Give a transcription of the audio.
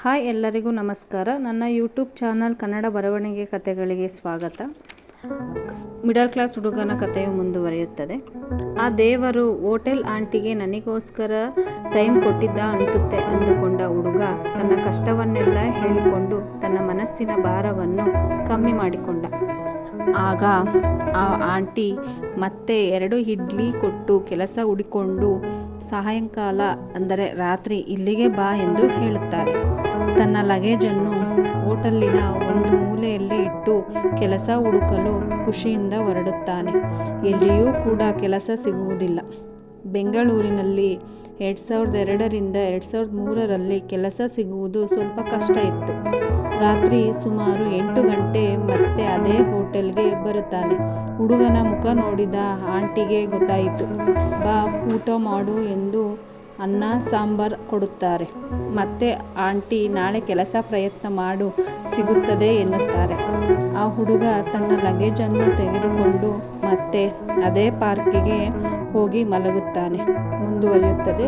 Hi ಎಲ್ಲರಿಗೂ ನಮಸ್ಕಾರ. ನನ್ನ ಯೂಟ್ಯೂಬ್ ಚಾನಲ್ ಕನ್ನಡ ಬರವಣಿಗೆ ಕಥೆಗಳಿಗೆ ಸ್ವಾಗತ. ಮಿಡಲ್ ಕ್ಲಾಸ್ ಹುಡುಗನ ಕಥೆಯು ಮುಂದುವರಿಯುತ್ತದೆ. ಆ ದೇವರು ಹೋಟೆಲ್ ಆಂಟಿಗೆ ನನಗೋಸ್ಕರ ಟೈಮ್ ಕೊಟ್ಟಿದ್ದ ಅನಿಸುತ್ತೆ ಅಂದುಕೊಂಡ ಹುಡುಗ ತನ್ನ ಕಷ್ಟವನ್ನೆಲ್ಲ ಹೇಳಿಕೊಂಡು ತನ್ನ ಮನಸ್ಸಿನ ಭಾರವನ್ನು ಕಮ್ಮಿ ಮಾಡಿಕೊಂಡ. ಆಗ ಆ ಆಂಟಿ ಮತ್ತೆ 2 ಇಡ್ಲಿ ಕೊಟ್ಟು ಕೆಲಸ ಹುಡಿಕೊಂಡು ಸಾಯಂಕಾಲ ಅಂದರೆ ರಾತ್ರಿ ಇಲ್ಲಿಗೆ ಬಾ ಎಂದು ಹೇಳುತ್ತಾರೆ. ತನ್ನ ಲಗೇಜನ್ನು ಹೋಟೆಲ್ಲಿನ ಒಂದು ಮೂಲೆಯಲ್ಲಿ ಇಟ್ಟು ಕೆಲಸ ಹುಡುಕಲು ಖುಷಿಯಿಂದ ಹೊರಡುತ್ತಾನೆ. ಎಲ್ಲಿಯೂ ಕೂಡ ಕೆಲಸ ಸಿಗುವುದಿಲ್ಲ. ಬೆಂಗಳೂರಿನಲ್ಲಿ 2002 ರಿಂದ 2003ರಲ್ಲಿ ಕೆಲಸ ಸಿಗುವುದು ಸ್ವಲ್ಪ ಕಷ್ಟ ಇತ್ತು. ರಾತ್ರಿ ಸುಮಾರು 8 ಗಂಟೆ ಮತ್ತೆ ಅದೇ ಹೋಟೆಲ್ಗೆ ಬರುತ್ತಾನೆ. ಹುಡುಗನ ಮುಖ ನೋಡಿದ ಆಂಟಿಗೆ ಗೊತ್ತಾಯಿತು. ಬಾ ಊಟ ಮಾಡು ಎಂದು ಅನ್ನ ಸಾಂಬಾರ್ ಕೊಡುತ್ತಾರೆ. ಮತ್ತೆ ಆಂಟಿ ನಾಳೆ ಕೆಲಸ ಪ್ರಯತ್ನ ಮಾಡು, ಸಿಗುತ್ತದೆ ಎನ್ನುತ್ತಾರೆ. ಆ ಹುಡುಗ ತನ್ನ ಲಗೇಜನ್ನು ತೆಗೆದುಕೊಂಡು ಮತ್ತೆ ಅದೇ ಪಾರ್ಕಿಗೆ ಹೋಗಿ ಮಲಗುತ್ತಾನೆ. ಮುಂದುವರಿಯುತ್ತದೆ.